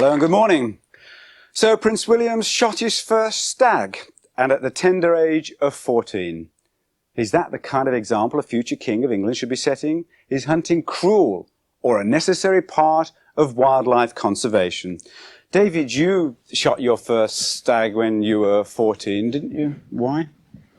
Hello and good morning. So Prince William shot his first stag, and at the tender age of 14. Is that the kind of example a future king of England should be setting? Is hunting cruel or a necessary part of wildlife conservation? David, you shot your first stag when you were 14, didn't you? Why?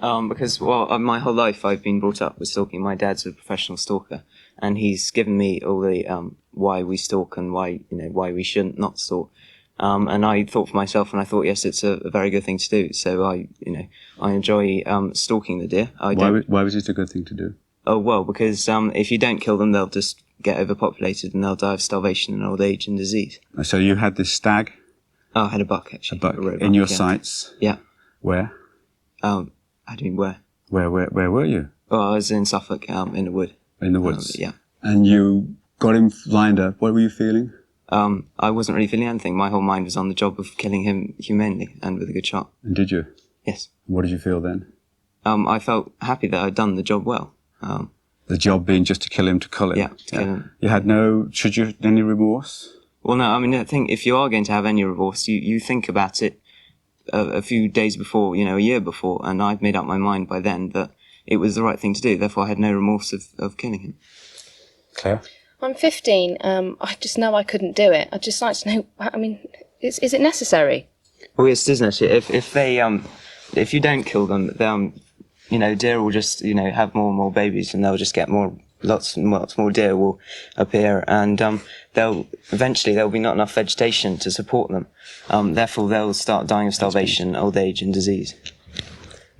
Because, well, my whole life I've been brought up with stalking. My dad's a professional stalker, and he's given me all the why we stalk and why we shouldn't not stalk. And I thought for myself, and I thought, yes, it's a very good thing to do. So I enjoy stalking the deer. Why was it a good thing to do? Oh, well, because if you don't kill them, they'll just get overpopulated and they'll die of starvation and old age and disease. So you had this stag? Oh, I had a buck, actually. A buck in your sights? Yeah. Where? How do you mean where? Where were you? Oh, I was in Suffolk, in the wood. In the woods? Yeah. And you got him lined up. What were you feeling? I wasn't really feeling anything. My whole mind was on the job of killing him humanely and with a good shot. And did you? Yes. What did you feel then? I felt happy that I'd done the job well. The job being just to kill him, to cull him? Yeah, to kill him. You had any remorse? Well, no, I mean, I think if you are going to have any remorse, you think about it a few days before, a year before, and I'd made up my mind by then that it was the right thing to do. Therefore, I had no remorse of killing him. Claire? I'm 15. I just know I couldn't do it. I'd just like to know, I mean, is it necessary? Well, yes, it is necessary. If you don't kill them, deer will just, have more and more babies, and they'll just get lots and lots more deer will appear, and there'll be not enough vegetation to support them. Therefore, they'll start dying of starvation, old age, and disease.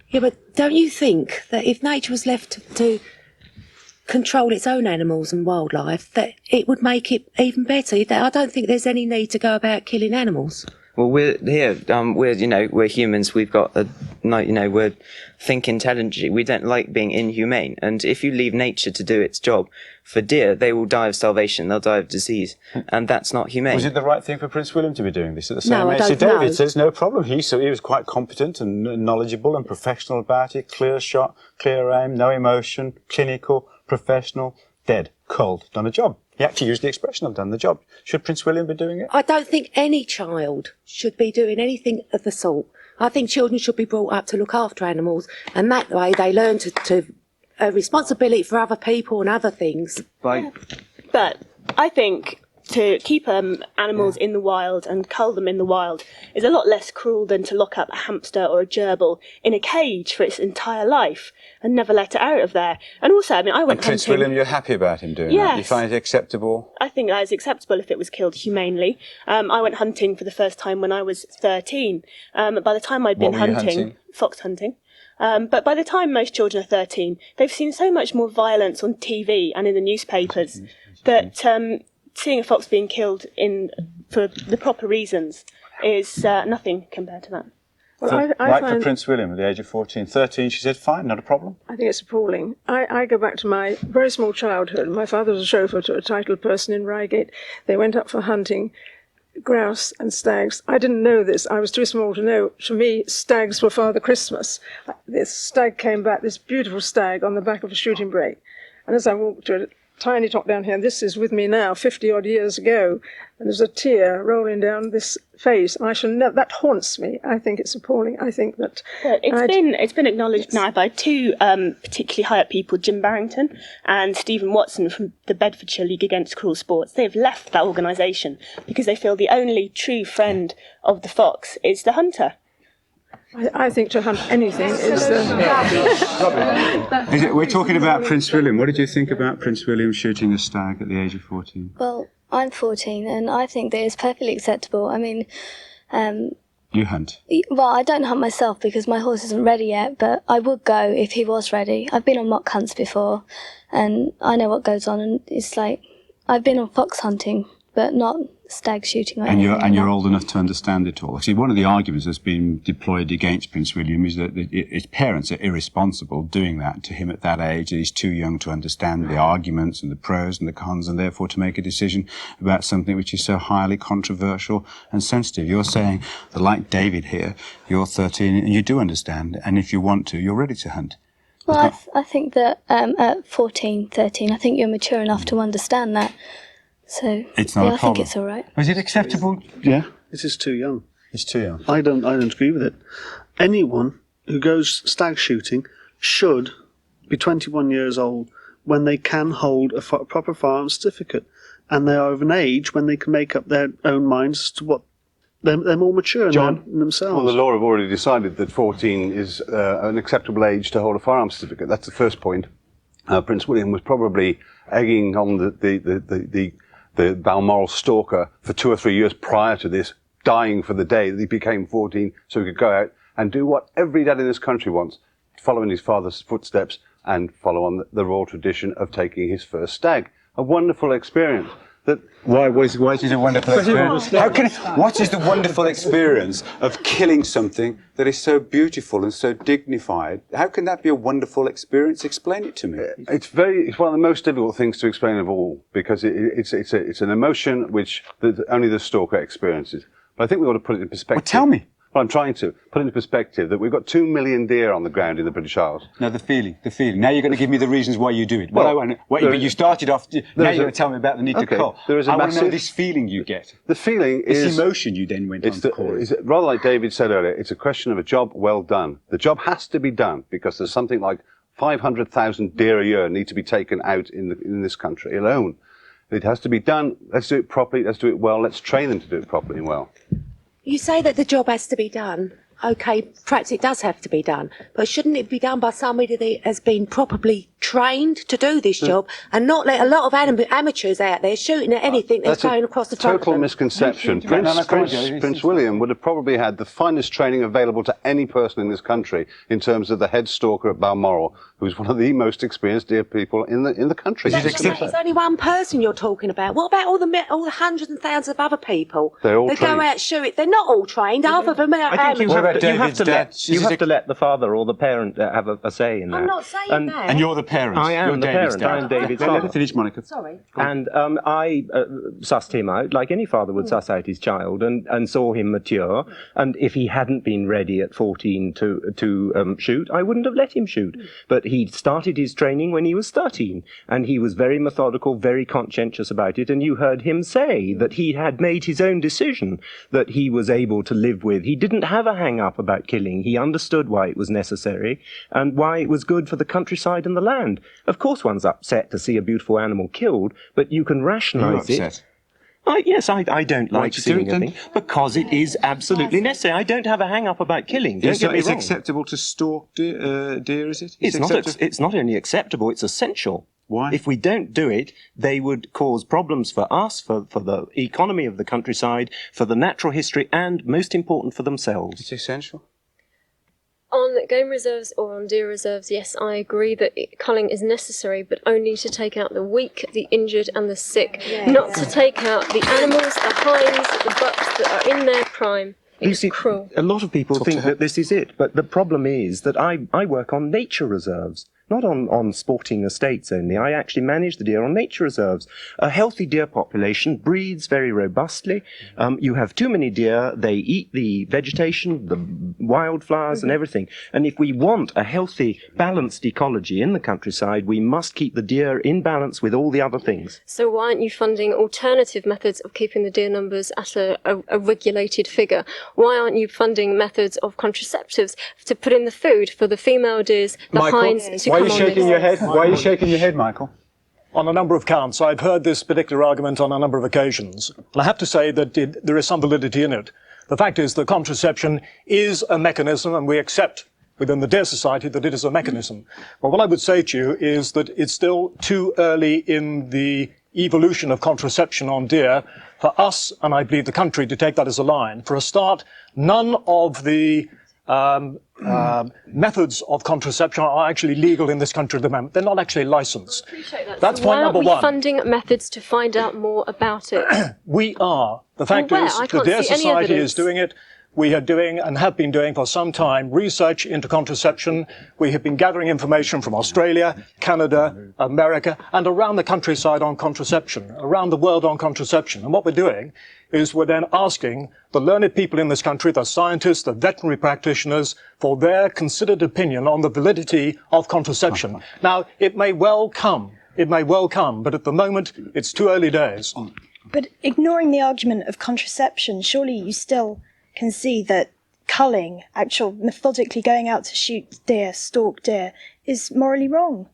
Yeah, but don't you think that if nature was left to control its own animals and wildlife, that it would make it even better? I don't think there's any need to go about killing animals. Well, we're here. We're humans. We've got we think intelligently. We don't like being inhumane. And if you leave nature to do its job, for deer, they will die of starvation. They'll die of disease, and that's not humane. Was it the right thing for Prince William to be doing this at the same No, age? I don't So David know. says no problem. He was quite competent and knowledgeable and professional about it. Clear shot, clear aim, no emotion, clinical, professional, dead, cold, done a job. He actually used the expression, I've done the job. Should Prince William be doing it? I don't think any child should be doing anything of the sort. I think children should be brought up to look after animals, and that way they learn to responsibility for other people and other things. But I think to keep animals in the wild and cull them in the wild is a lot less cruel than to lock up a hamster or a gerbil in a cage for its entire life and never let it out of there. And also, I went hunting. Prince William, you're happy about him doing that? You find it acceptable? I think that is acceptable if it was killed humanely. I went hunting for the first time when I was 13. By the time I'd been hunting, fox hunting. But by the time most children are 13, they've seen so much more violence on TV and in the newspapers that seeing a fox being killed for the proper reasons is nothing compared to that. Well, For Prince William at the age of 14. 13, she said, fine, not a problem. I think it's appalling. I go back to my very small childhood. My father was a chauffeur to a titled person in Reigate. They went up for hunting grouse and stags. I didn't know this. I was too small to know. For me, stags were Father Christmas. This stag came back, this beautiful stag on the back of a shooting brake. And as I walked to a tiny top down here, and this is with me now, 50-odd years ago, and there's a tear rolling down this face. I shall never, that haunts me. I think it's appalling. I think that... But it's been acknowledged now by two particularly high-up people, Jim Barrington and Stephen Watson from the Bedfordshire League Against Cruel Sports. They've left that organisation because they feel the only true friend of the fox is the hunter. I think to hunt anything is... We're talking about Prince William. What did you think about Prince William shooting a stag at the age of 14? Well, I'm 14 and I think that it's perfectly acceptable. I mean... you hunt? Well, I don't hunt myself because my horse isn't ready yet, but I would go if he was ready. I've been on mock hunts before and I know what goes on, and it's like... I've been on fox hunting, but not stag shooting. Or you're old enough to understand it all. See, one of the arguments that's been deployed against Prince William is that his parents are irresponsible doing that to him at that age. He's too young to understand the arguments and the pros and the cons, and therefore to make a decision about something which is so highly controversial and sensitive. You're saying that, like David here, you're 13 and you do understand, and if you want to, you're ready to hunt. Well, I think that at 14, 13, I think you're mature enough to understand that. So It's not a I think problem. it's all right. Was it acceptable? Yeah. It is too young. It's too young. I don't agree with it. Anyone who goes stag shooting should be 21 years old when they can hold a proper firearm certificate, and they are of an age when they can make up their own minds as to what they're more mature in themselves. Well, the law have already decided that 14 is an acceptable age to hold a firearm certificate. That's the first point. Prince William was probably egging on the Balmoral stalker for 2 or 3 years prior to this, dying for the day that he became 14 so he could go out and do what every dad in this country wants, follow in his father's footsteps and follow on the royal tradition of taking his first stag. A wonderful experience. Why is it a wonderful experience? What is the wonderful experience of killing something that is so beautiful and so dignified? How can that be a wonderful experience? Explain it to me. It's one of the most difficult things to explain of all, because it's an emotion which only the stalker experiences. But I think we ought to put it in perspective. Well, tell me. Well, I'm trying to put it into perspective that we've got 2 million deer on the ground in the British Isles. No, the feeling. Now you're going to give me the reasons why you do it. But you started off, now you're going to tell me about the need to cull. I want to know this feeling you get. The feeling is... This emotion you then went on to call it. Rather like David said earlier, it's a question of a job well done. The job has to be done because there's something like 500,000 deer a year need to be taken out in this country alone. It has to be done. Let's do it properly. Let's do it well. Let's train them to do it properly and well. You say that the job has to be done. OK, perhaps it does have to be done, but shouldn't it be done by somebody that has been properly trained to do this job and not let a lot of amateurs out there shooting at anything that's going across the front of them? Total misconception. Prince William would have probably had the finest training available to any person in this country in terms of the head stalker at Balmoral, who's one of the most experienced deer people in the country. It's only one person you're talking about. What about all the hundreds and thousands of other people? They're all they trained. Go out shooting. They're not all trained. Half of them are amateurs. You have to let the father or the parent have a say in that. I'm not saying that. And you're the parent. I am the parent. I am David's father. Let me finish, Monica. Sorry. And I sussed him out, like any father would suss out his child, and saw him mature. And if he hadn't been ready at 14 to shoot, I wouldn't have let him shoot. But he started his training when he was 13, and he was very methodical, very conscientious about it. And you heard him say that he had made his own decision that he was able to live with. He didn't have a hang-up about killing. He understood why it was necessary and why it was good for the countryside and the land. Of course one's upset to see a beautiful animal killed, but you can rationalise it. Yes, I don't like seeing a thing because it is absolutely necessary. I don't have a hang-up about killing. Don't get me it's wrong. acceptable to stalk deer, is it? It's not only acceptable, it's essential. Why? If we don't do it, they would cause problems for us, for the economy of the countryside, for the natural history, and most important for themselves. It's essential. On game reserves or on deer reserves, yes, I agree that culling is necessary, but only to take out the weak, the injured and the sick, not to take out the animals, the hinds, the bucks that are in their prime. It's cruel. A lot of people think that this is it, but the problem is that I work on nature reserves. Not on sporting estates only. I actually manage the deer on nature reserves. A healthy deer population breeds very robustly. You have too many deer, they eat the vegetation, the wildflowers and everything. And if we want a healthy, balanced ecology in the countryside, we must keep the deer in balance with all the other things. So why aren't you funding alternative methods of keeping the deer numbers at a regulated figure? Why aren't you funding methods of contraceptives to put in the food for the female deers, the hinds, to why are you shaking your head? Why are you shaking your head, Michael? On a number of counts, I've heard this particular argument on a number of occasions. And I have to say that there is some validity in it. The fact is that contraception is a mechanism, and we accept within the Deer Society that it is a mechanism. But what I would say to you is that it's still too early in the evolution of contraception on deer for us, and I believe the country, to take that as a line. For a start, none of the methods of contraception are actually legal in this country at the moment. They're not actually licensed. I appreciate that. That's so point number one. Why aren't we funding methods to find out more about it? We are. The fact is, the Deer Society is doing it. We are doing, and have been doing for some time, research into contraception. We have been gathering information from Australia, Canada, America, and around the countryside on contraception, around the world on contraception. And what we're doing is we're then asking the learned people in this country, the scientists, the veterinary practitioners, for their considered opinion on the validity of contraception. Now, it may well come It may well come, but at the moment, it's too early days. But ignoring the argument of contraception, surely you still can see that culling, actual methodically going out to shoot deer, stalk deer, is morally wrong.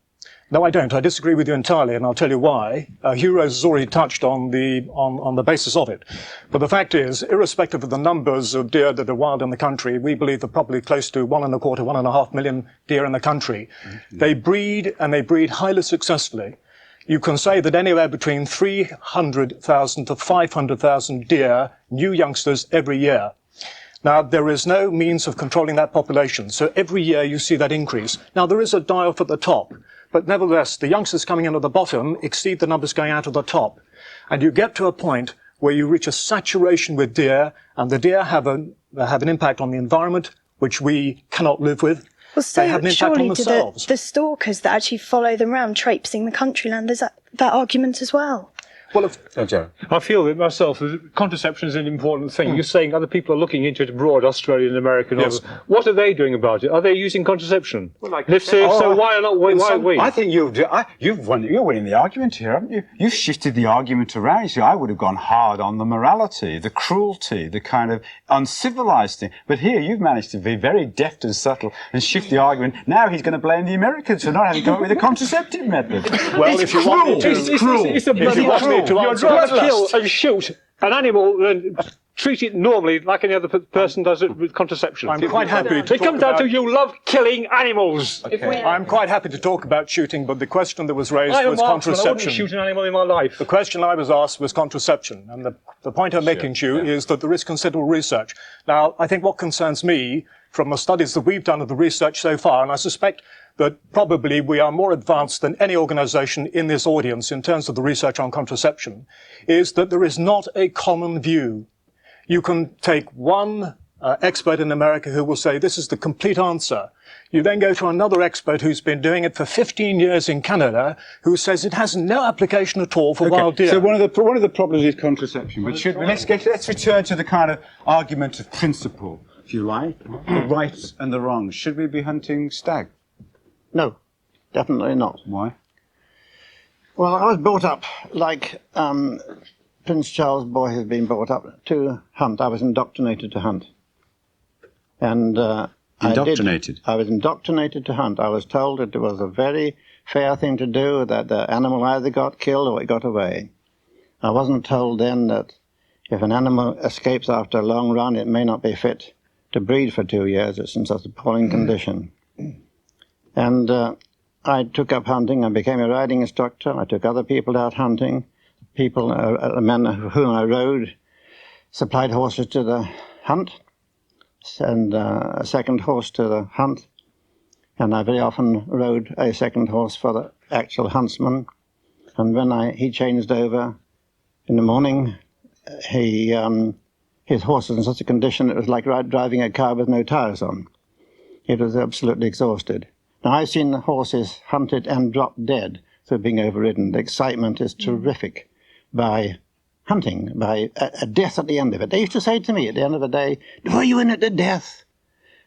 No, I don't. I disagree with you entirely, and I'll tell you why. Hugh Rose has already touched on the basis of it. But the fact is, irrespective of the numbers of deer that are wild in the country, we believe there are probably close to 1.25 million deer in the country. They breed, and they breed highly successfully. You can say that anywhere between 300,000 to 500,000 deer, new youngsters every year. Now, there is no means of controlling that population, so every year you see that increase. Now, there is a die-off at the top, but nevertheless, the youngsters coming in at the bottom exceed the numbers going out at the top. And you get to a point where you reach a saturation with deer, and the deer have an impact on the environment, which we cannot live with. Well, so they have an impact on surely themselves. the stalkers that actually follow them around, traipsing the countryland, there's that argument as well. Well, I feel that myself, contraception is an important thing. You're saying other people are looking into it abroad, Australia and America and others. What are they doing about it? Are they using contraception? Well, like, if so, why not? Why are we? I think you're winning the argument here, haven't you? You've shifted the argument around. You see, I would have gone hard on the morality, the cruelty, the kind of uncivilized thing. But here, you've managed to be very deft and subtle and shift the argument. Now he's going to blame the Americans for not having come up with a contraceptive method. Well, if you want me to, it's a bloody cruel. You'd rather kill and shoot an animal than treat it normally like any other person does it with contraception. I'm quite happy to It comes down to you love killing animals. Okay. I'm quite happy to talk about shooting, but the question that was raised was contraception. I wouldn't shoot an animal in my life. The question I was asked was contraception, and the point I'm making to you is that there is considerable research. Now, I think what concerns me from the studies that we've done of the research so far, and I suspect that probably we are more advanced than any organisation in this audience in terms of the research on contraception, is that there is not a common view. You can take one expert in America who will say this is the complete answer. You then go to another expert who's been doing it for 15 years in Canada, who says it has no application at all for wild deer. So one of the problems is contraception. But let's return to the kind of argument of principle, if you like, the rights and the wrongs. Should we be hunting stag? No, definitely not. Why? Well, I was brought up like Prince Charles' boy has been brought up to hunt. I was indoctrinated to hunt. And indoctrinated? I was indoctrinated to hunt. I was told that it was a very fair thing to do, that the animal either got killed or it got away. I wasn't told then that if an animal escapes after a long run, it may not be fit to breed for 2 years. It's in such a appalling condition. And I took up hunting. I became a riding instructor. I took other people out hunting. People, men whom I rode, supplied horses to the hunt, and a second horse to the hunt. And I very often rode a second horse for the actual huntsman. And when he changed over in the morning, his horse was in such a condition it was like driving a car with no tires on. It was absolutely exhausted. Now, I've seen horses hunted and dropped dead through being overridden. The excitement is terrific by hunting, by a death at the end of it. They used to say to me at the end of the day, were you in it to death?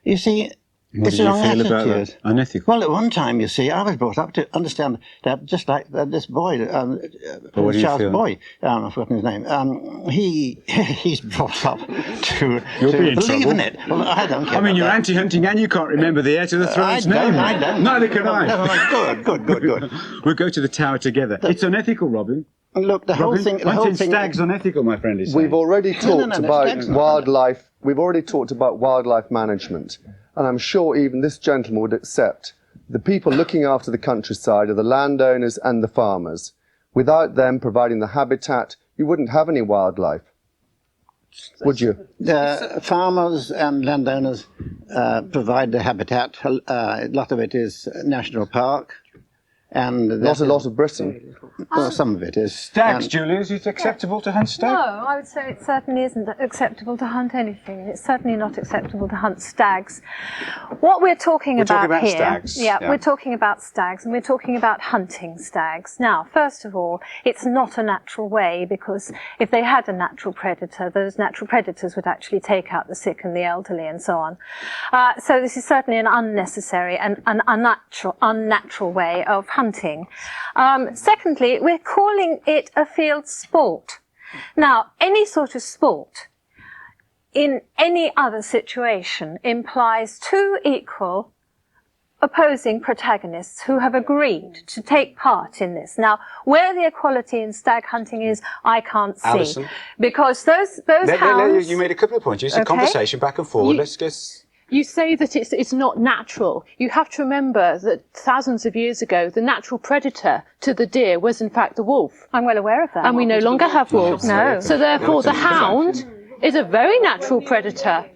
You see, what did you feel about that? Unethical? Well, at one time, you see, I was brought up to understand that just like this boy, Charles' boy, I've forgotten his name, he's brought up to believe in it. Well, I don't care. I mean, you're anti-hunting and you can't remember the heir to the throne's name. I don't. Neither can I. Never mind. Good. We'll go to the tower together. It's unethical, Robin. Look, the whole thing... Stag's unethical, my friend is saying. We've already talked about wildlife. We've already talked about wildlife management. And I'm sure even this gentleman would accept the people looking after the countryside are the landowners and the farmers. Without them providing the habitat, you wouldn't have any wildlife, would you? The farmers and landowners provide the habitat. A lot of it is national park. And not a lot of Britain. Well, some of it is. Stags, Julia, is it acceptable to hunt stag? No, I would say it certainly isn't acceptable to hunt anything. It's certainly not acceptable to hunt stags. What we're talking about here, stags. Yeah, we're talking about stags, and we're talking about hunting stags. Now, first of all, it's not a natural way, because if they had a natural predator, those natural predators would actually take out the sick and the elderly and so on. So this is certainly an unnecessary and an unnatural way of hunting. hunting. Secondly, we're calling it a field sport. Now, any sort of sport in any other situation implies two equal opposing protagonists who have agreed to take part in this. Now, where the equality in stag hunting is, I can't see. Alison. Because those hounds... You made a couple of points. It's a conversation back and forward. Let's just... You say that it's not natural. You have to remember that thousands of years ago, the natural predator to the deer was in fact the wolf. I'm well aware of that. And we no longer have wolves. No. So therefore the hound is a very natural predator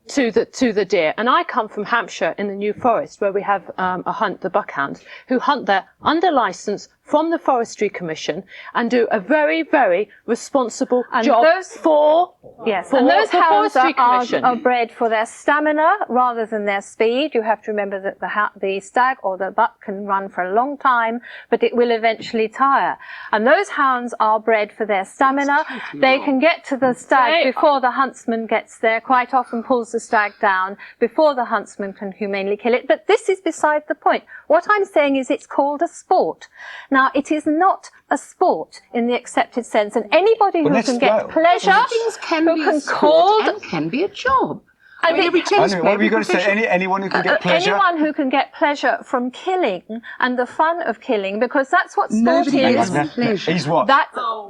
to the deer. And I come from Hampshire in the New Forest, where we have a hunt, the buckhounds, who hunt there under licence from the Forestry Commission and do a very, very responsible job for those hounds Forestry are bred for their stamina rather than their speed. You have to remember that the stag or the buck can run for a long time, but it will eventually tire. And those hounds are bred for their stamina. They can get to the stag before the huntsman gets there, quite often pulls the stag down before the huntsman can humanely kill it. But this is beside the point. What I'm saying is it's called a sport. Now, it is not a sport in the accepted sense, and anybody who can get pleasure, things can be a sport and can be a job. What were you going to say? Anyone who can get pleasure? Anyone who can get pleasure from killing and the fun of killing, because that's what sport is. He's what?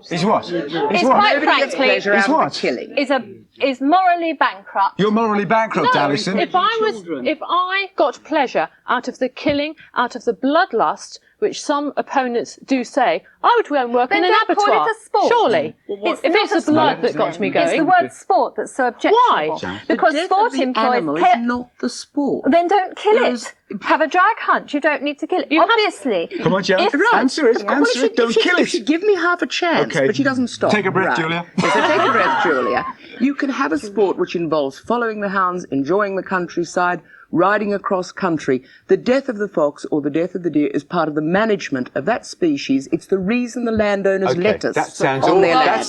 He's what? It's quite frankly, is morally bankrupt. You're morally bankrupt, Alison. If I got pleasure out of the killing, out of the bloodlust, which some opponents do say, I would go and work in an abattoir. Call it a sport. Surely. If it's the blood that got me going. It's the word sport that's so objectionable. Why? Because sport employs... is not the sport. Then don't kill it. Have a drag hunt. You don't need to kill it. Obviously. Come on, Jill. Answer it. Answer it. Don't kill it. She give me half a chance, but she doesn't stop. Take a breath, Julia. So take a breath, Julia. You can have a sport which involves following the hounds, enjoying the countryside, riding across country. The death of the fox or the death of the deer is part of the management of that species. It's the reason the landowners let us on their land. That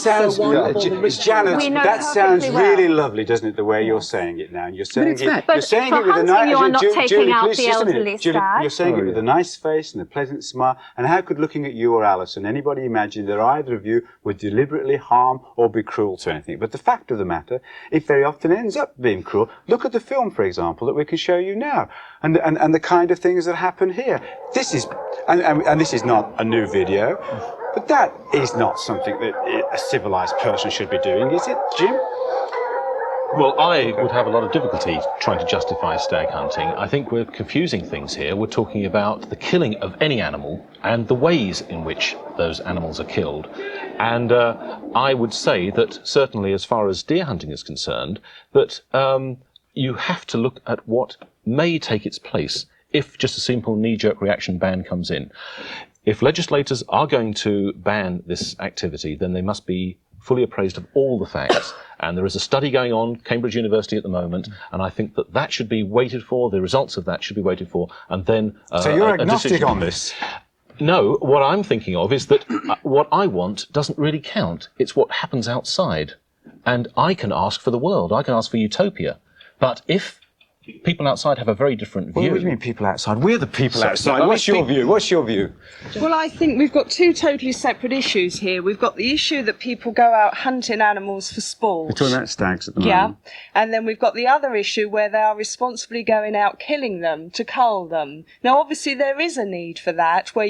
sounds really lovely, doesn't it, the way you're saying it now? You're saying it with you're saying it with a nice face and a pleasant smile. And how could looking at you or Alison anybody imagine that either of you would deliberately harm or be cruel to anything? But the fact of the matter, it very often ends up being cruel. Look at the film, for example, that we can show you now, and the kind of things that happen here. This is, and this is not a new video, but that is not something that a civilized person should be doing, is it, Jim? Well, I would have a lot of difficulty trying to justify stag hunting. I think we're confusing things here. We're talking about the killing of any animal and the ways in which those animals are killed. And I would say that certainly as far as deer hunting is concerned, that you have to look at what may take its place if just a simple knee-jerk reaction ban comes in. If legislators are going to ban this activity, then they must be fully appraised of all the facts. And there is a study going on, Cambridge University at the moment, and I think that that should be waited for, the results of that should be waited for, and then... So you're agnostic on this? No, what I'm thinking of is that what I want doesn't really count. It's what happens outside. And I can ask for the world, I can ask for utopia. But if people outside have a very different view... What do you mean people outside? We're the people outside. What's your view? What's your view? Well, I think we've got two totally separate issues here. We've got the issue that people go out hunting animals for sport. We're talking about stags at the moment. Yeah. And then we've got the other issue where they are responsibly going out killing them to cull them. Now, obviously, there is a need for that, where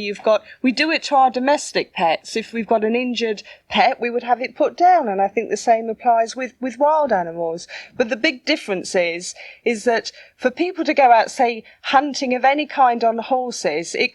we do it to our domestic pets. If we've got an injured pet, we would have it put down. And I think the same applies with wild animals. But the big difference is that for people to go out, say, hunting of any kind on horses, it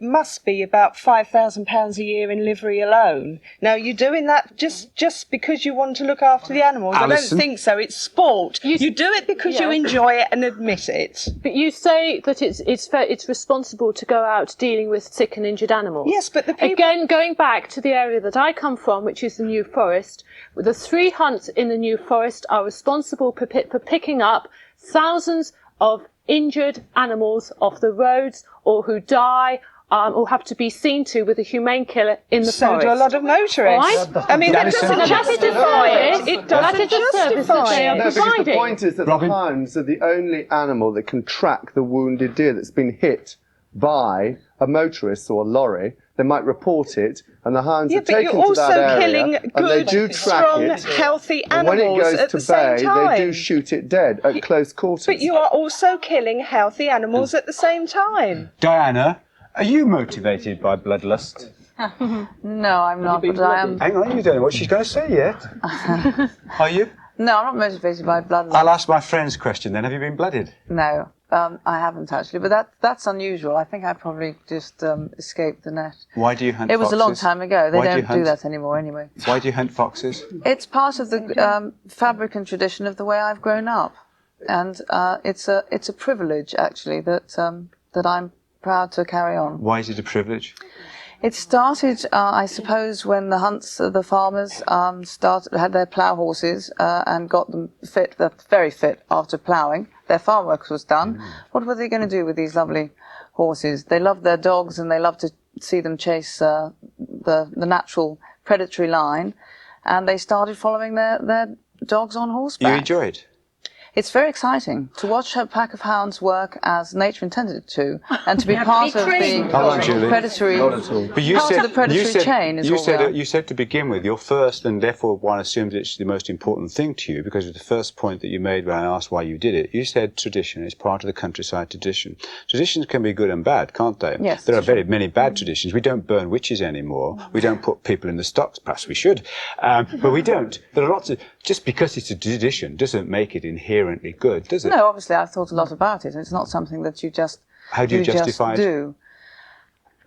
must be about £5,000 a year in livery alone. Now, you're doing that just because you want to look after the animals. Alison? I don't think so. It's sport. You do it because you enjoy it and admit it. But you say that it's responsible to go out dealing with sick and injured animals. Yes, but the people... Again, going back to the area that I come from, which is the New Forest, the 3 hunts in the New Forest are responsible for picking up thousands of injured animals off the roads or who die or have to be seen to with a humane killer in the forest. So do a lot of motorists. Right? I mean, that doesn't justify it. It doesn't justify it. No, because the point is that the hounds are the only animal that can track the wounded deer that's been hit by a motorist or a lorry, they might report it, and the hounds are but taken you're to that also area, killing and they good, do track strong, it. healthy And when animals it goes at to the same bay, time. they do shoot it dead at close quarters. But you are also killing healthy animals at the same time. Diana, are you motivated by bloodlust? No, I'm not, but I am... Hang on, you don't know what she's going to say yet. Are you? No, I'm not motivated by bloodlust. I'll ask my friend's question then. Have you been blooded? No, I haven't actually, but that's unusual. I think I probably just escaped the net. Why do you hunt It was foxes? a long time ago. They Why don't do do that anymore anyway. Why do you hunt foxes? It's part of the fabric and tradition of the way I've grown up, and it's a privilege actually that I'm proud to carry on. Why is it a privilege? It started, I suppose, when the farmers had their plough horses and got them fit, very fit after ploughing. Their farm work was done. What were they going to do with these lovely horses? They loved their dogs and they loved to see them chase the natural predatory line, and they started following their dogs on horseback. You enjoy it? It's very exciting to watch a pack of hounds work as nature intended it to, and to be part of the predatory But you part said, of the predatory chain. You said to begin with, your first, and therefore one assumes it's the most important thing to you, because of the first point that you made when I asked why you did it. You said tradition is part of the countryside tradition. Traditions can be good and bad, can't they? Yes. There are very many bad traditions. We don't burn witches anymore. We don't put people in the stocks. Perhaps we should, but we don't. There are lots of. Just because it's a tradition doesn't make it inherently good, does it? No, obviously I've thought a lot about it. It's not something that you just How do you justify it?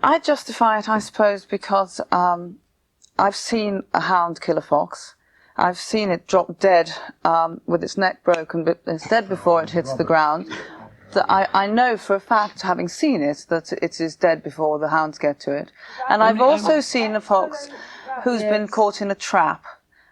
I justify it, I suppose, because I've seen a hound kill a fox. I've seen it drop dead with its neck broken, but it's dead before it hits the ground. I know for a fact, having seen it, that it is dead before the hounds get to it. And I've also seen a fox who's been caught in a trap.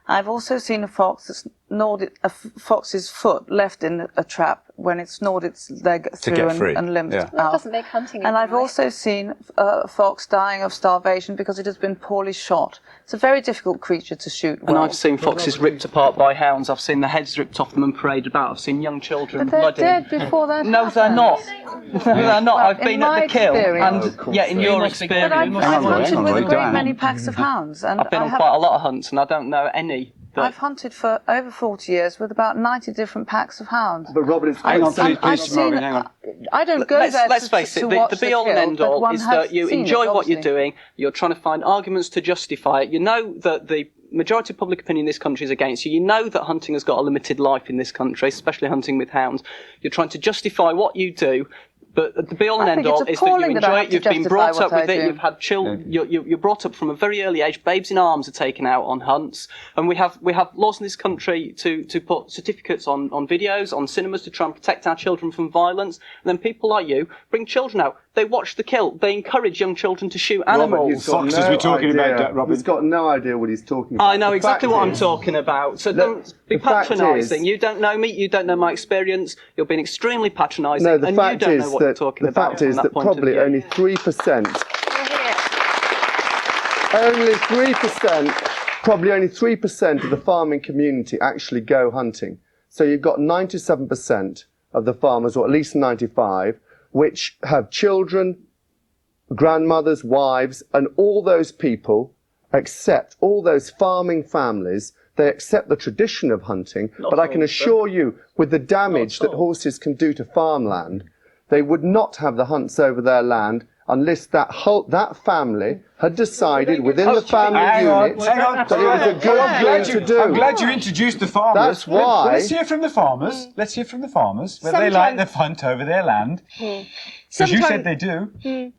I've also seen a fox that's gnawed a fox's foot left in a trap when it's gnawed its leg through and limped out. That doesn't make hunting. And I've also seen a fox dying of starvation because it has been poorly shot. It's a very difficult creature to shoot well. And I've seen foxes ripped apart by hounds. I've seen the heads ripped off them and paraded about. I've seen young children But they're dead before that No, they're not. No, they're not. I've been at the kill. And yeah, in your experience. But I've hunted with a great many packs of hounds. And I've been on quite a lot of hunts and I don't know any. I've hunted for over 40 years with about 90 different packs of hounds. But Robin, hang on, please, Robin, hang on. I don't go there let's face it, the be-all and end-all is that you enjoy what you're doing, you're trying to find arguments to justify it. You know that the majority of public opinion in this country is against you. You know that hunting has got a limited life in this country, especially hunting with hounds. You're trying to justify what you do. But the be-all and end-all is that you enjoy it, you've been brought up with it, you've had children, you're brought up from a very early age, babes in arms are taken out on hunts, and we have laws in this country to put certificates on videos, on cinemas to try and protect our children from violence, and then people like you bring children out, they watch the kill, they encourage young children to shoot animals. Foxes we're talking about, Robin. He's got no idea what he's talking about. I know exactly what I'm talking about, so don't be patronising. You don't know me, you don't know my experience, you're being extremely patronising, and you don't know what you're talking about. The fact is that probably only 3%, probably only 3% of the farming community actually go hunting. So you've got 97% of the farmers, or at least 95, which have children, grandmothers, wives, and all those people accept, all those farming families, they accept the tradition of hunting, but I can assure you, with the damage that horses can do to farmland, they would not have the hunts over their land unless that family had decided within the family unit that it was a good thing to do. I'm glad you introduced the farmers. That's why. Let's hear from the farmers. Let's hear from the farmers whether they like the hunt over their land. Because you said they do.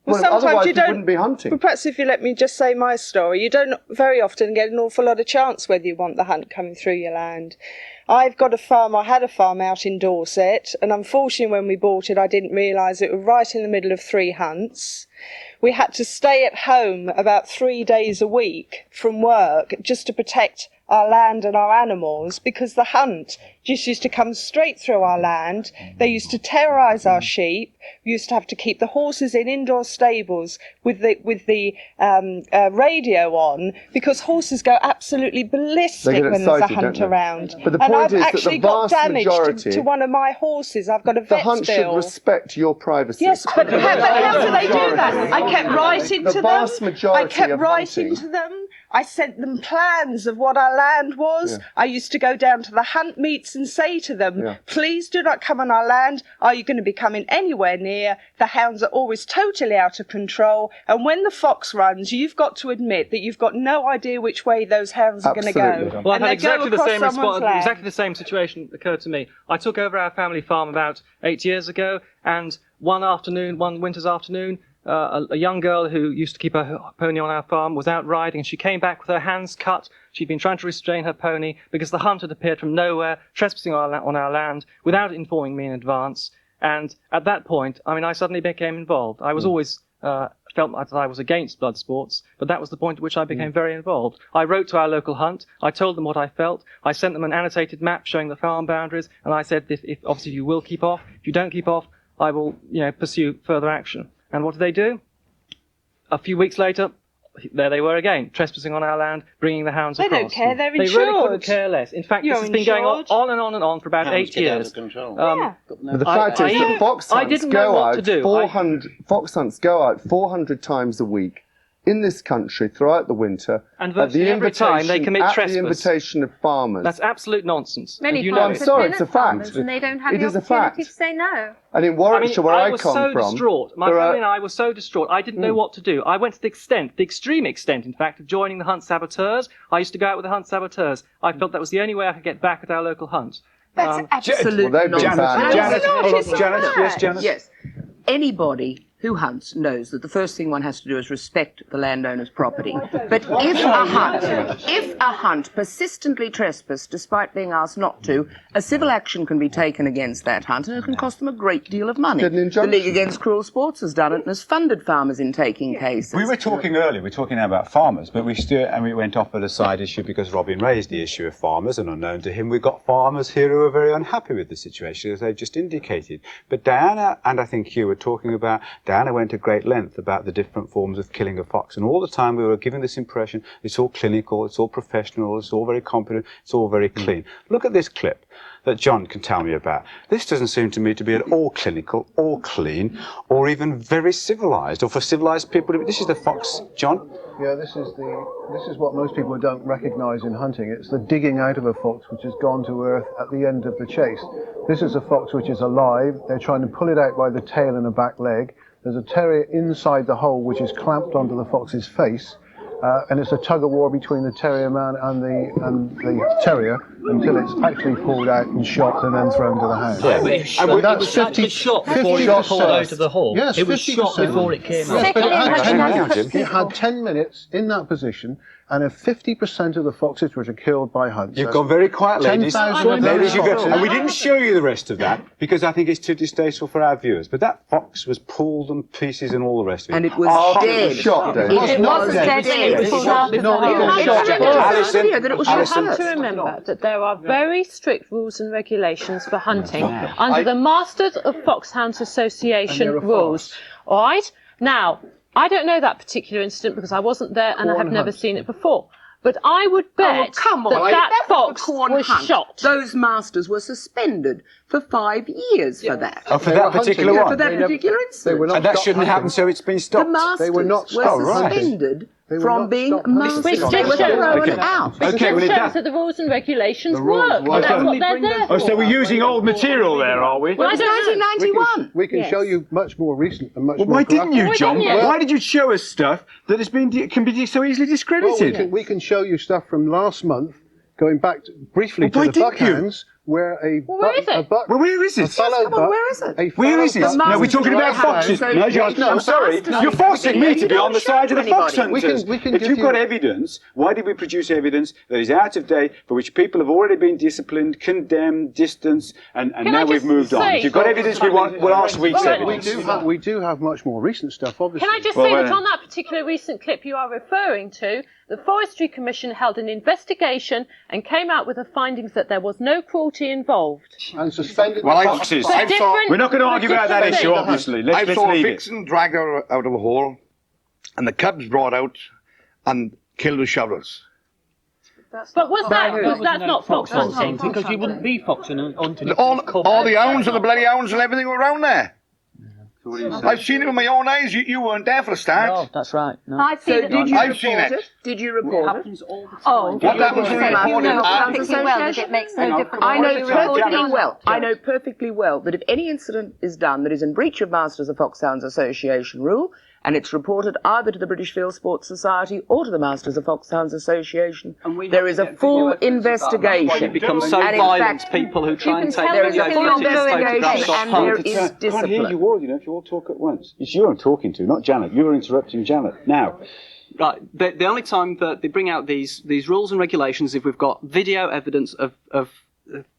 Well, sometimes otherwise you don't. wouldn't be hunting. Well, perhaps if you let me just say my story, you don't very often get an awful lot of chance whether you want the hunt coming through your land. I've got a farm, I had a farm out in Dorset, and unfortunately when we bought it I didn't realise it was right in the middle of 3 hunts. We had to stay at home about 3 days a week from work just to protect our land and our animals, because the hunt just used to come straight through our land. They used to terrorise our sheep. We used to have to keep the horses in indoor stables with the radio on, because horses go absolutely ballistic when there's a hunt around. But the and point I've is actually that the got vast damage majority, to one of my horses. I've got a vet's the hunt should bill. respect your privacy. Yes, but how do they do that? I kept writing to them. vast majority I kept of writing hunting. to them. I sent them plans of what our land was. Yeah. I used to go down to the hunt meets and say to them, please do not come on our land. Are you going to be coming anywhere near? The hounds are always totally out of control. And when the fox runs, you've got to admit that you've got no idea which way those hounds are going to go. Well, and I've had exactly the same land. situation occurred to me. I took over our family farm about 8 years ago, and one winter's afternoon, a young girl who used to keep her pony on our farm was out riding, and she came back with her hands cut. She'd been trying to restrain her pony because the hunt had appeared from nowhere, trespassing on our land without informing me in advance. And at that point, I suddenly became involved. I was always felt that I was against blood sports, but that was the point at which I became very involved. I wrote to our local hunt. I told them what I felt. I sent them an annotated map showing the farm boundaries, and I said, if obviously you will keep off. If you don't keep off, I will, pursue further action. And what did they do? A few weeks later, there they were again, trespassing on our land, bringing the hounds across. They don't care, they're They insured. really couldn't care less. In fact, this has been going on and on and on for about 8 years. But the fact is that fox hunts go out 400 times a week in this country throughout the winter. And virtually every time they commit trespass. At the invitation of farmers. That's absolute nonsense. Many I'm sorry, it's a fact. And they don't have It the is a opportunity fact. to say no. And in Warwickshire, where I come from, distraught. My family and I were so distraught. I didn't know what to do. I went to the extreme extent, in fact, of joining the hunt saboteurs. I used to go out with the hunt saboteurs. I felt that was the only way I could get back at our local hunt. That's absolute nonsense. Janet. Yes. Anybody who hunts knows that the first thing one has to do is respect the landowner's property. But if a hunt persistently trespass despite being asked not to, a civil action can be taken against that hunt, and it can cost them a great deal of money. The League Against Cruel Sports has done it and has funded farmers in taking cases. We were talking earlier, we're talking now about farmers, but we went off at a side issue because Robin raised the issue of farmers, and unknown to him, we've got farmers here who are very unhappy with the situation, as they've just indicated. But Diana, and I think Hugh, were talking about, Diana went to great length about the different forms of killing a fox, and all the time we were given this impression it's all clinical, it's all professional, it's all very competent, it's all very clean. Look at this clip that John can tell me about. This doesn't seem to me to be at all clinical, or clean, or even very civilised, or for civilised people. This is the fox, John? Yeah, this is what most people don't recognise in hunting. It's the digging out of a fox which has gone to earth at the end of the chase. This is a fox which is alive. They're trying to pull it out by the tail and the back leg. There's a terrier inside the hole which is clamped onto the fox's face, and it's a tug-of-war between the terrier man and the terrier until it's actually pulled out and shot and then thrown to the hound. Yeah, but it was actually shot before it was pulled out of the hole. Yes, it was shot before it came out. It had 10 minutes in that position, and if 50% of the foxes were killed by hunts... You've gone very quiet, ladies. 10,000 Ladies, and we didn't show you the rest of that because I think it's too distasteful for our viewers. But that fox was pulled and pieces and all the rest of it. And it was dead. It was shot dead. It wasn't dead. It was shot. You have to remember that there are very strict rules and regulations for hunting under the Masters of Foxhounds Association rules. All right? Now, I don't know that particular incident because I wasn't there and I have never seen it before. But I would bet that fox was shot. Those masters were suspended for 5 years for that. Oh, for that particular one? For that particular incident. And that shouldn't happen, so it's been stopped. The masters were suspended from being masters. Which They were thrown out. Okay, well, shows that the rules and regulations work. And that's what they're there for. Oh, so we're using old material there, are we? Well, it's 1991. We can show you much more recent and much more... Why didn't you, John? Why did you show us stuff that has been can be so easily discredited? Well, we can show you stuff from last month, going back briefly to the buckhounds, where a buck... Well, where is it? A fallow buck... Where is it? Where is it? No, we're talking about foxes. No, John, I'm sorry. You're forcing me to be on the side of the fox hunters. If you've got evidence, why did we produce evidence that is out of date, for which people have already been disciplined, condemned, distanced, and now we've moved on? If you've got evidence, we'll ask week's evidence. We do have much more recent stuff, obviously. Can I just say that on that particular recent clip you are referring to, the Forestry Commission held an investigation and came out with the findings that there was no cruelty involved. And suspended foxes. We're not going to argue about that issue, obviously. I saw a vixen dragged out of a hole, and the cubs brought out and killed with shovels. But that's not fox hunting? Because you wouldn't be foxing until all the hounds and the bloody hounds and everything were around there. So what do you say? I've seen it with my own eyes. You weren't there for a start. No, that's right. No. I've seen it. Did you I've report seen it. Did you report it? happens all the time. Oh, What happens when you report it? perfectly well that it makes no difference. I know perfectly Janet. well. I know perfectly well that if any incident is done that is in breach of Masters of Foxhounds Association rule, and it's reported either to the British Field Sports Society or to the Masters of Foxhounds Association, there is a full investigation. You become so And in violent, fact, people who try and take there is a video full footage, photographs investigation of and there hunts. is Can't hear discipline. you all, if you all talk at once. It's you I'm talking to, not Janet. You're interrupting Janet. Now, Right. The only time that they bring out these rules and regulations is if we've got video evidence of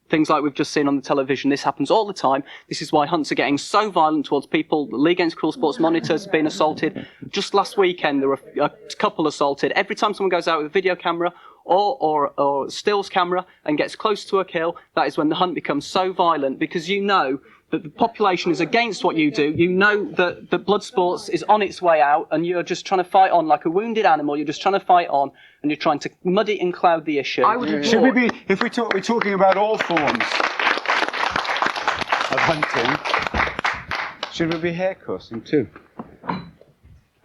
things like we've just seen on the television. This happens all the time. This is why hunts are getting so violent towards people. The League Against Cruel Sports monitors being assaulted. Just last weekend, there were a couple assaulted. Every time someone goes out with a video camera or stills camera and gets close to a kill, that is when the hunt becomes so violent, because you know that the population is against what you do. You know that blood sports is on its way out, and you're just trying to fight on like a wounded animal. You're just trying to fight on, and you're trying to muddy and cloud the issue. should we be, if we're talking about all forms of hunting, should we be hare coursing too?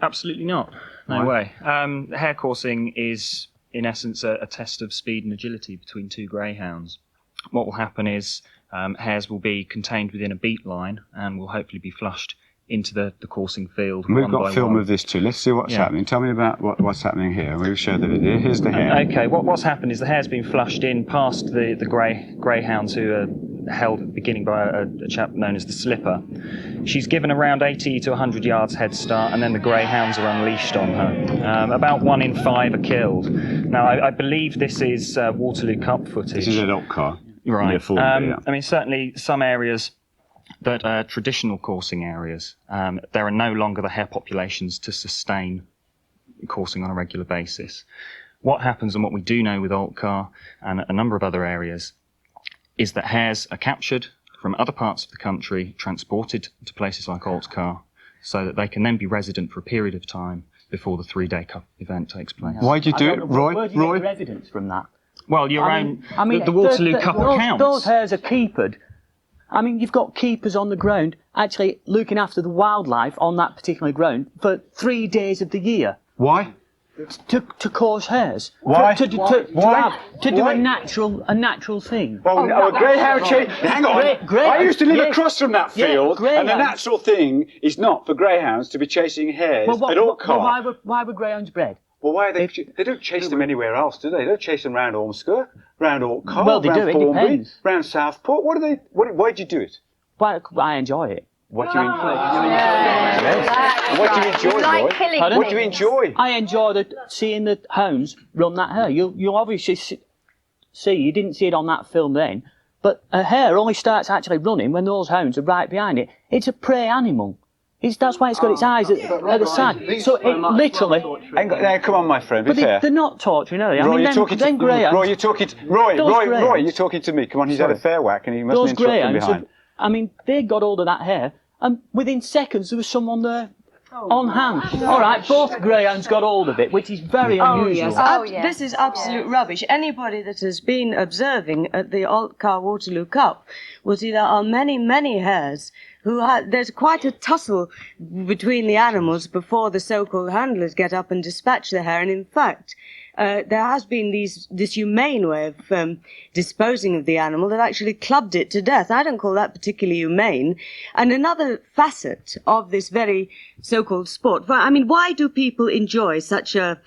Absolutely not. No way. Hare coursing is, in essence, a test of speed and agility between two greyhounds. What will happen is hares will be contained within a beat line and will hopefully be flushed into the coursing field. And we've one got by film one. of this too. Let's see what's happening. Tell me about what's happening here. We've showed the video. Here's the hare. Okay, what's happened is the hare's been flushed in past the greyhounds who are held at the beginning by a chap known as the Slipper. She's given around 80 to 100 yards head start, and then the greyhounds are unleashed on her. About 1 in 5 are killed. Now, I believe this is Waterloo Cup footage. This is an old car. Right. Yeah. I mean, certainly some areas that are traditional coursing areas, there are no longer the hare populations to sustain coursing on a regular basis. What happens, and what we do know with Altcar and a number of other areas, is that hares are captured from other parts of the country, transported to places like Altcar, so that they can then be resident for a period of time before the 3-day cup event takes place. Why do you do it, Roy? Where do you get residence from that? Well, the Waterloo Cup accounts. Those hares are keepered. I mean, you've got keepers on the ground actually looking after the wildlife on that particular ground for 3 days of the year. Why? To course hares. Why? To do a natural thing. Well, a greyhound chase. Hang on. I used to live across from that field, and the natural thing is not for greyhounds to be chasing hares at Altcar. Well, why were greyhounds bred? Well, why are they? They don't chase them anywhere else, do they? They don't chase them round Ormskirk, round Altcar, Well, they do. round It Formby, depends. round Southport. What are they? Why do you do it? Well, I enjoy it. What do you enjoy? Yes. What do you enjoy, Roy? What do you enjoy? I enjoy seeing the hounds run that hare. You obviously see, you didn't see it on that film then, but a hare only starts actually running when those hounds are right behind it. It's a prey animal. That's why it's got its eyes at the side. So it literally... Come on, my friend, be fair. They're not torturing, are they? Roy, you're talking to Roy, you're talking to me. Come on, he's had a fair whack and he must be interrupting behind. I mean, they got hold of that hare, and within seconds there was someone there on hand. All right, both greyhounds got hold of it, which is very unusual. This is absolute rubbish. Anybody that has been observing at the Altcar Waterloo Cup will see there are many, many hares there's quite a tussle between the animals before the so-called handlers get up and dispatch the hare, and in fact, there has been this humane way of disposing of the animal that actually clubbed it to death. I don't call that particularly humane. And another facet of this very so-called sport, I mean, why do people enjoy such a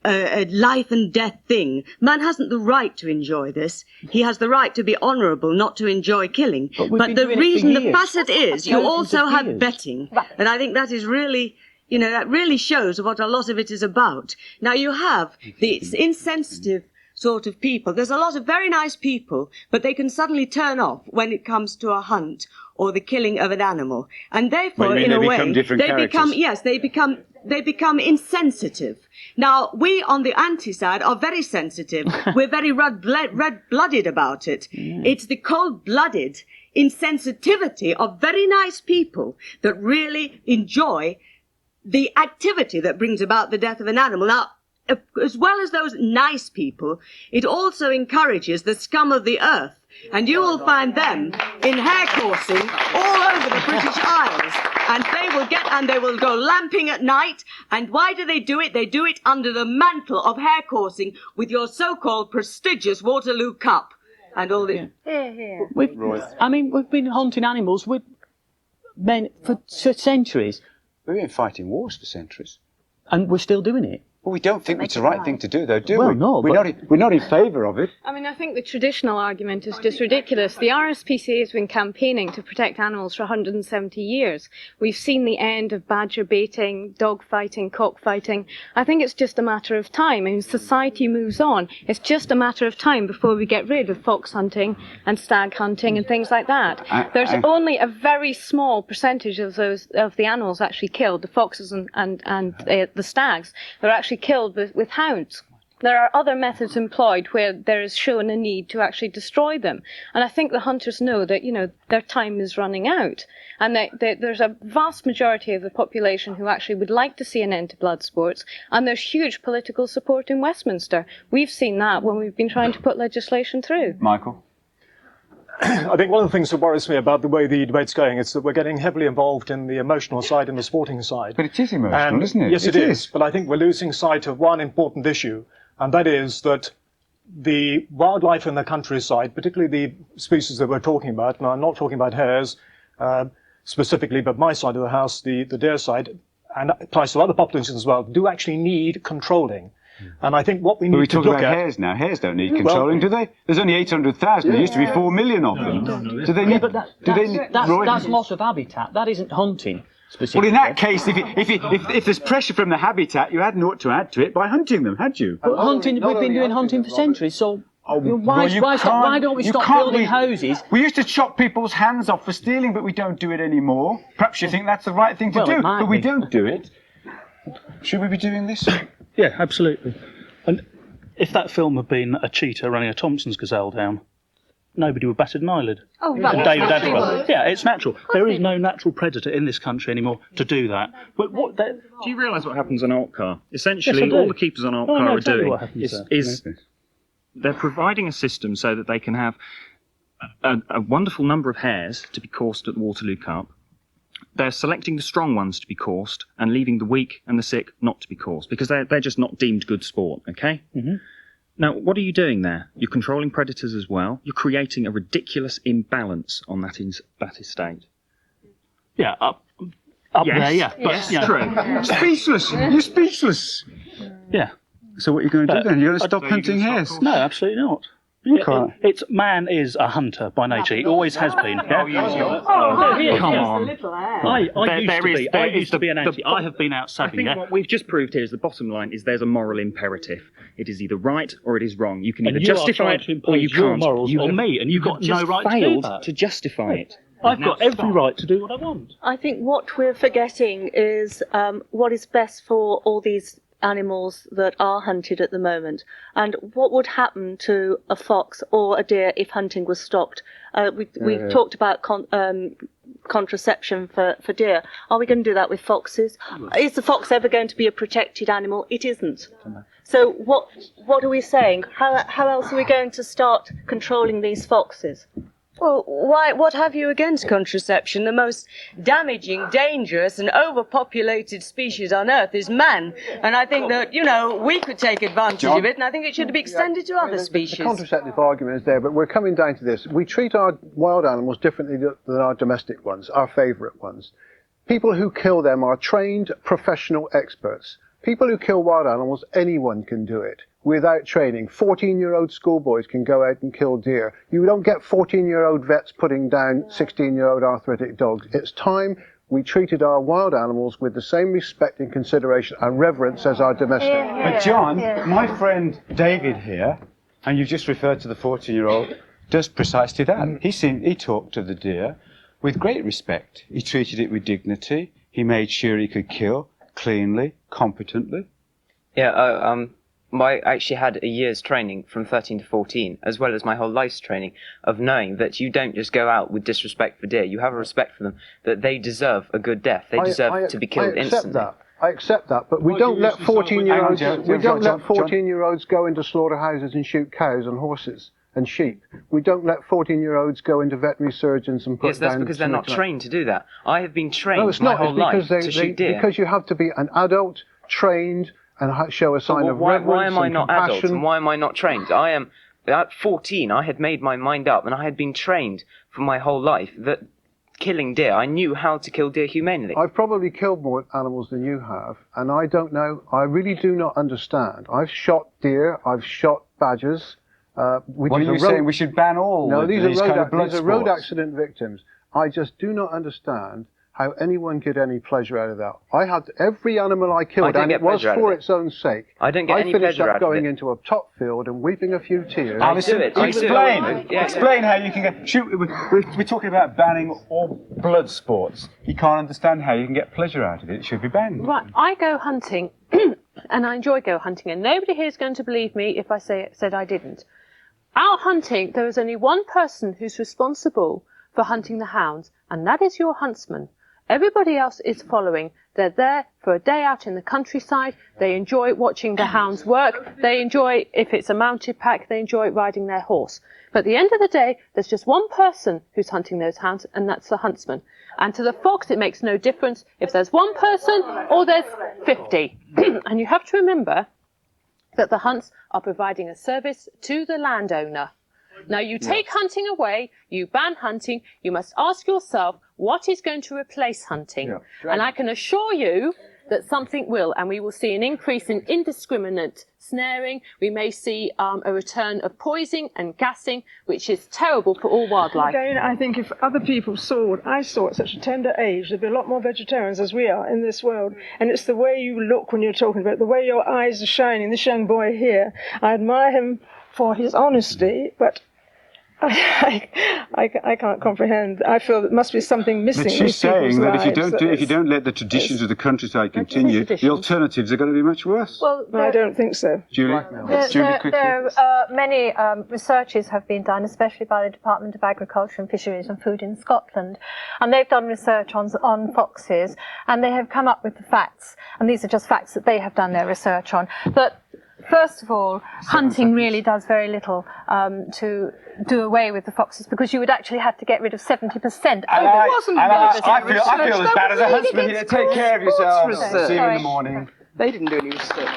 life and death thing? Man hasn't the right to enjoy this. He has the right to be honourable, not to enjoy killing. But the reason, the facet is, you also have betting. And I think that is really... that really shows what a lot of it is about. Now, you have the insensitive sort of people. There's a lot of very nice people, but they can suddenly turn off when it comes to a hunt or the killing of an animal. And therefore, in a way, they become insensitive. Now, we on the anti-side are very sensitive. We're very red-blooded about it. It's the cold-blooded insensitivity of very nice people that really enjoy the activity that brings about the death of an animal. Now, as well as those nice people, it also encourages the scum of the earth And you will find them in hare coursing all over the British Isles. And they will go lamping at night. And why do they do it? They do it under the mantle of hare coursing with your so-called prestigious Waterloo Cup. And all the... We've been hunting animals for centuries. We've been fighting wars for centuries. And we're still doing it. Well, we don't think it's the right thing to do, though, do we? Well, no, we're not in favour of it. I mean, I think the traditional argument is just ridiculous. The RSPCA has been campaigning to protect animals for 170 years. We've seen the end of badger baiting, dog fighting, cockfighting. I think it's just a matter of time. I mean, society moves on. It's just a matter of time before we get rid of fox hunting and stag hunting and things like that. There's only a very small percentage of the animals actually killed, the foxes and the stags. They're actually killed with hounds. There are other methods employed where there is shown a need to actually destroy them. And I think the hunters know that, their time is running out. And there's a vast majority of the population who actually would like to see an end to blood sports. And there's huge political support in Westminster. We've seen that when we've been trying to put legislation through. Michael? I think one of the things that worries me about the way the debate's going is that we're getting heavily involved in the emotional side and the sporting side. But it is emotional, isn't it? Yes, it is. But I think we're losing sight of one important issue, and that is that the wildlife in the countryside, particularly the species that we're talking about, and I'm not talking about hares specifically, but my side of the house, the deer side, and it applies to other populations as well, do actually need controlling. And I think what we need to look at... We're talking about hares now. Hares don't need controlling, do they? There's only 800,000. There used to be 4 million of them. Do they need... That's loss of habitat. That isn't hunting. Well, in that case, if there's pressure from the habitat, you had naught to add to it by hunting them, had you? But we've been doing hunting for centuries, so... Why don't we stop building houses? We used to chop people's hands off for stealing, but we don't do it anymore. Perhaps you think that's the right thing to do, but we don't do it. Should we be doing this? Yeah, absolutely. And if that film had been a cheetah running a Thompson's gazelle down, nobody would bat an eyelid. Oh, And right. David Attenborough. Yeah, it's natural. There is no natural predator in this country anymore to do that. But Do you realise what happens on Altcar? Essentially, Yes, I do. all the keepers on Altcar are tell me doing what happens is there. they're providing a system so that they can have a wonderful number of hares to be coursed at the Waterloo Cup. They're selecting the strong ones to be coursed and leaving the weak and the sick not to be coursed because they're just not deemed good sport, okay? Mm-hmm. Now, what are you doing there? You're controlling predators as well. You're creating a ridiculous imbalance on that estate. Yeah, up Yes, there, yeah. yes, But, true. Speechless. You're speechless. Yeah. So what are you going to do then? You're going to stop hunting hares? No, absolutely not. Man is a hunter by nature. He always has been. Yeah? Come on. I used to be an anti. I have been out I sabbing. think Yeah? what we've just proved here is the bottom line is there's a moral imperative. It is either right or it is wrong. You can either And you are justify trying it to or you impose your can't. morals on me, and you've got no right to do failed that. to justify it. I've got every right to do what I want. I think what we're forgetting is what is best for all these animals that are hunted at the moment, and what would happen to a fox or a deer if hunting was stopped. We talked about contraception for deer. Are we going to do that with foxes? Is the fox ever going to be a protected animal? It isn't. So what are we saying? How else are we going to start controlling these foxes? Well, what have you against contraception? The most damaging, dangerous and overpopulated species on Earth is man. And I think that, we could take advantage of it, and I think it should be extended to other species. The contraceptive argument is there, but we're coming down to this. We treat our wild animals differently than our domestic ones, our favourite ones. People who kill them are trained professional experts. People who kill wild animals, anyone can do it. Without training. 14-year-old schoolboys can go out and kill deer. You don't get 14-year-old vets putting down 16-year-old arthritic dogs. It's time we treated our wild animals with the same respect and consideration and reverence as our domestic. But John, my friend David here, and you've just referred to the 14-year-old, does precisely that. He talked to the deer with great respect. He treated it with dignity. He made sure he could kill cleanly, competently. Yeah, I actually had a year's training from 13 to 14, as well as my whole life's training, of knowing that you don't just go out with disrespect for deer. You have a respect for them, that they deserve a good death. They deserve to be killed instantly. I accept that, but we don't let 14-year-olds go into slaughterhouses and shoot cows and horses. and sheep. We don't let 14-year-olds go into veterinary surgeons and put Yes, that's down because they're not something like- trained to do that. I have been trained No, it's my not. whole It's life because to shoot deer. because you have to be an adult, trained, and show a sign of reverence why am I and not adult compassion. and why am I not trained? I am, at 14, I had made my mind up and I had been trained for my whole life that killing deer, I knew how to kill deer humanely. I've probably killed more animals than you have, and I don't know, I really do not understand. I've shot deer, I've shot badgers. What are you saying? We should ban all No, these these are kind of blood these are road sports? accident victims. I just do not understand how anyone get any pleasure out of that. I had every animal I killed, don't and get it was pleasure out of for it. its own sake. I don't get any finished pleasure up out of going it. into a top field and weeping a few tears. Alison, explain. Yeah. Explain how you can get. We're talking about banning all blood sports. You can't understand how you can get pleasure out of it. It should be banned. Right, I go hunting, and I enjoy go hunting, and nobody here is going to believe me if I said I didn't. Out hunting, there is only one person who's responsible for hunting the hounds, and that is your huntsman. Everybody else is following. They're there for a day out in the countryside. They enjoy watching the hounds work. They enjoy, if it's a mounted pack, they enjoy riding their horse. But at the end of the day, there's just one person who's hunting those hounds, and that's the huntsman. And to the fox, it makes no difference if there's one person or there's 50. And you have to remember that the hunts are providing a service to the landowner. Now, you take hunting away, you ban hunting, you must ask yourself what is going to replace hunting. And I can assure you that something will, and we will see an increase in indiscriminate snaring. We may see a return of poisoning and gassing, which is terrible for all wildlife. Again, I think if other people saw what I saw at such a tender age, there'd be a lot more vegetarians as we are in this world. And it's the way you look when you're talking about it, the way your eyes are shining. This young boy here, I admire him for his honesty, but I can't comprehend. I feel there must be something missing. But in she's these people's saying that lives, if you don't let the traditions of the countryside continue, the alternatives are going to be much worse. Well, I don't think so. Julie, many researches have been done, especially by the Department of Agriculture and Fisheries and Food in Scotland, and they've done research on foxes, and they have come up with the facts, and these are just facts that they have done their research on, that first of all, hunting really does very little to do away with the foxes, because you would actually have to get rid of 70%. I feel as bad as a huntsman here. Take care of yourselves. See you in the morning. They didn't do any research.